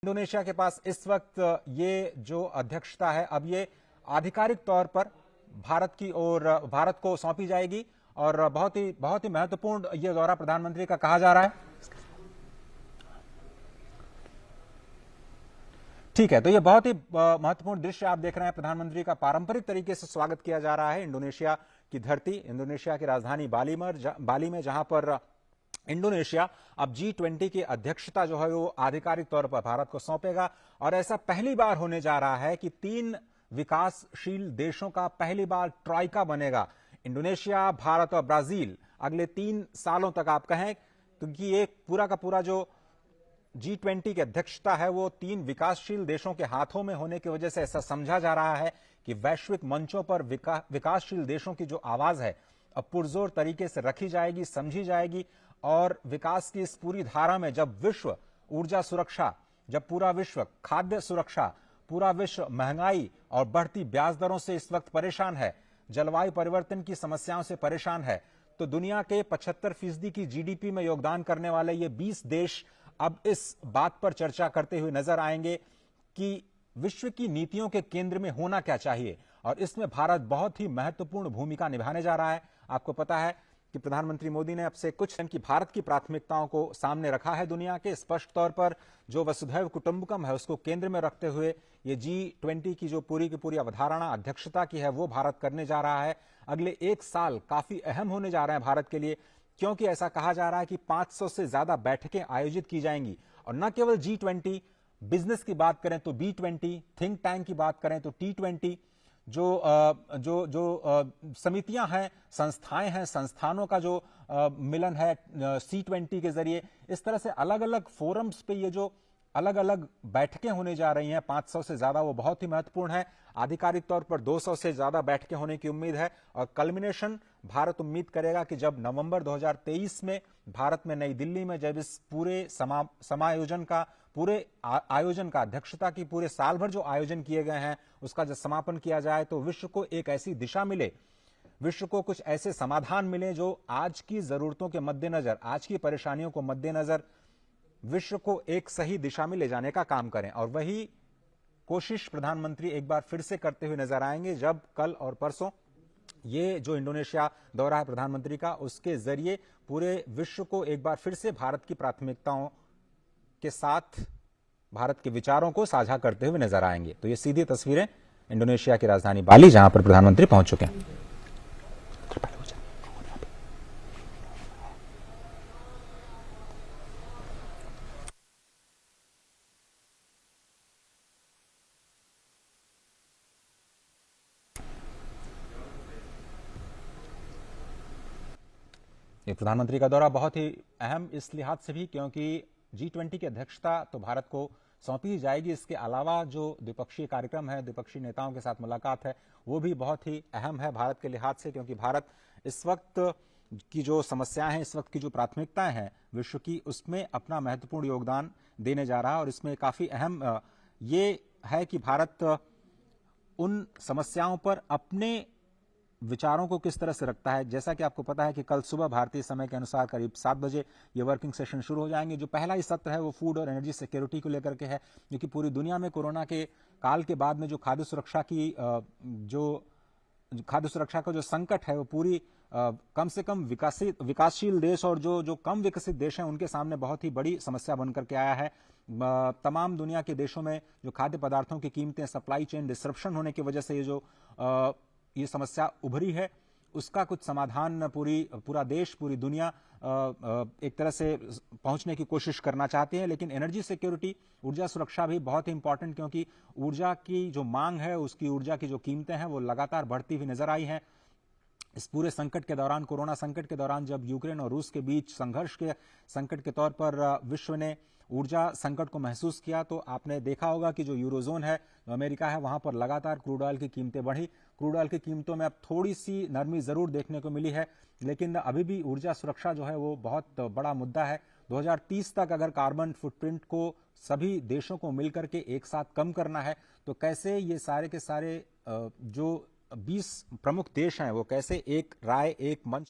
Indonesia के पास इस वक्त ये जो अध्यक्षता है अब ये आधिकारिक तौर पर भारत को सौंपी जाएगी और बहुत ही महत्वपूर्ण ये दौरा प्रधानमंत्री का कहा जा रहा है। ठीक है, तो ये बहुत ही महत्वपूर्ण दृश्य आप देख रहे हैं। प्रधानमंत्री का पारंपरिक तरीके से स्वागत किया जा रहा है इंडोनेशिया की धरती, इंडोनेशिया की राजधानी बाली में, जहां पर इंडोनेशिया अब G20 की अध्यक्षता जो है वो आधिकारिक तौर पर भारत को सौंपेगा। और ऐसा पहली बार होने जा रहा है कि 3 विकासशील देशों का पहली बार ट्राइका बनेगा। इंडोनेशिया, भारत और ब्राजील अगले 3 सालों तक आप कहें, क्योंकि एक पूरा का पूरा जो G20 की अध्यक्षता है वो 3 विकासशील देशों के हाथों में होने की वजह से ऐसा समझा जा रहा है कि वैश्विक मंचों पर विकासशील देशों की जो आवाज है अब पुरजोर तरीके से रखी जाएगी, समझी जाएगी। और विकास की इस पूरी धारा में जब विश्व ऊर्जा सुरक्षा, जब पूरा विश्व खाद्य सुरक्षा, पूरा विश्व महंगाई और बढ़ती ब्याज दरों से इस वक्त परेशान है, जलवायु परिवर्तन की समस्याओं से परेशान है, तो दुनिया के 75% की जीडीपी में योगदान करने वाले ये 20 देश अब इस बात पर चर्चा करते हुए नजर आएंगे कि विश्व की नीतियों के केंद्र में होना क्या चाहिए। और इसमें भारत बहुत ही महत्वपूर्ण भूमिका निभाने जा रहा है। आपको पता है कि प्रधानमंत्री मोदी ने अब से कुछ दिन की भारत की प्राथमिकताओं को सामने रखा है दुनिया के। स्पष्ट तौर पर जो वसुधैव कुटुंबकम है उसको केंद्र में रखते हुए ये G20 की जो पूरी की पूरी अवधारणा अध्यक्षता की है वो भारत करने जा रहा है। अगले 1 साल काफी अहम होने जा रहे हैं भारत के लिए, क्योंकि ऐसा कहा जा रहा है कि 500 से ज्यादा बैठकें आयोजित की जाएंगी। और न केवल G20, बिजनेस की बात करें तो B20, थिंक टैंक की बात करें तो T20, जो समितियां हैं, संस्थाएं हैं, संस्थानों का जो मिलन है C20 के जरिए, इस तरह से अलग अलग फोरम्स पे ये जो अलग अलग बैठकें होने जा रही हैं 500 से ज्यादा, वो बहुत ही महत्वपूर्ण है। आधिकारिक तौर पर 200 से ज्यादा बैठकें होने की उम्मीद है। और कल्मिनेशन भारत उम्मीद करेगा कि जब नवंबर 2023 में भारत में नई दिल्ली में जब इस पूरे आयोजन का अध्यक्षता की पूरे साल भर जो आयोजन किए गए हैं उसका जब समापन किया जाए तो विश्व को एक ऐसी दिशा मिले, विश्व को कुछ ऐसे समाधान मिले जो आज की जरूरतों के मद्देनजर, आज की परेशानियों को मद्देनजर विश्व को एक सही दिशा में ले जाने का काम करें। और वही कोशिश प्रधानमंत्री एक बार फिर से करते हुए नजर आएंगे जब कल और परसों ये जो इंडोनेशिया दौरा है प्रधानमंत्री का, उसके जरिए पूरे विश्व को एक बार फिर से भारत की प्राथमिकताओं के साथ भारत के विचारों को साझा करते हुए नजर आएंगे। तो ये सीधी तस्वीरें इंडोनेशिया की राजधानी बाली, जहां पर प्रधानमंत्री पहुंच चुके हैं। ये प्रधानमंत्री का दौरा बहुत ही अहम इस लिहाज से भी क्योंकि G20 की अध्यक्षता तो भारत को सौंपी ही जाएगी। इसके अलावा जो द्विपक्षीय कार्यक्रम है, द्विपक्षीय नेताओं के साथ मुलाकात है, वो भी बहुत ही अहम है भारत के लिहाज से, क्योंकि भारत इस वक्त की जो समस्याएं हैं, इस वक्त की जो प्राथमिकताएं हैं विश्व की, उसमें अपना महत्वपूर्ण योगदान देने जा रहा है। और इसमें काफी अहम ये है कि भारत उन समस्याओं पर अपने विचारों को किस तरह से रखता है। जैसा कि आपको पता है कि कल सुबह भारतीय समय के अनुसार करीब 7 बजे ये वर्किंग सेशन शुरू हो जाएंगे। जो पहला ही सत्र है वो फूड और एनर्जी सिक्योरिटी को लेकर के है, क्योंकि पूरी दुनिया में कोरोना के काल के बाद में जो खाद्य सुरक्षा का जो संकट है वो पूरी कम से कम विकासशील देश और जो कम विकसित देश हैं उनके सामने बहुत ही बड़ी समस्या बनकर के आया है। तमाम दुनिया के देशों में जो खाद्य पदार्थों की कीमतें, सप्लाई चेन डिसरप्शन होने की वजह से ये समस्या उभरी है, उसका कुछ समाधान पूरा देश, पूरी दुनिया एक तरह से पहुंचने की कोशिश करना चाहते हैं। लेकिन एनर्जी सिक्योरिटी, ऊर्जा सुरक्षा भी बहुत ही इंपॉर्टेंट, क्योंकि ऊर्जा की जो मांग है, उसकी ऊर्जा की जो कीमतें हैं वो लगातार बढ़ती हुई नजर आई हैं। इस पूरे संकट के दौरान, कोरोना संकट के दौरान, जब यूक्रेन और रूस के बीच संघर्ष के संकट के तौर पर विश्व ने ऊर्जा संकट को महसूस किया, तो आपने देखा होगा कि जो यूरोजोन है, जो अमेरिका है, वहां पर लगातार क्रूड ऑयल की कीमतें बढ़ी। क्रूड ऑयल की कीमतों में अब थोड़ी सी नरमी जरूर देखने को मिली है, लेकिन अभी भी ऊर्जा सुरक्षा जो है वो बहुत बड़ा मुद्दा है। 2030 तक अगर कार्बन फुटप्रिंट को सभी देशों को मिलकर के एक साथ कम करना है, तो कैसे ये सारे के सारे जो 20 प्रमुख देश हैं वो कैसे एक राय, एक मंच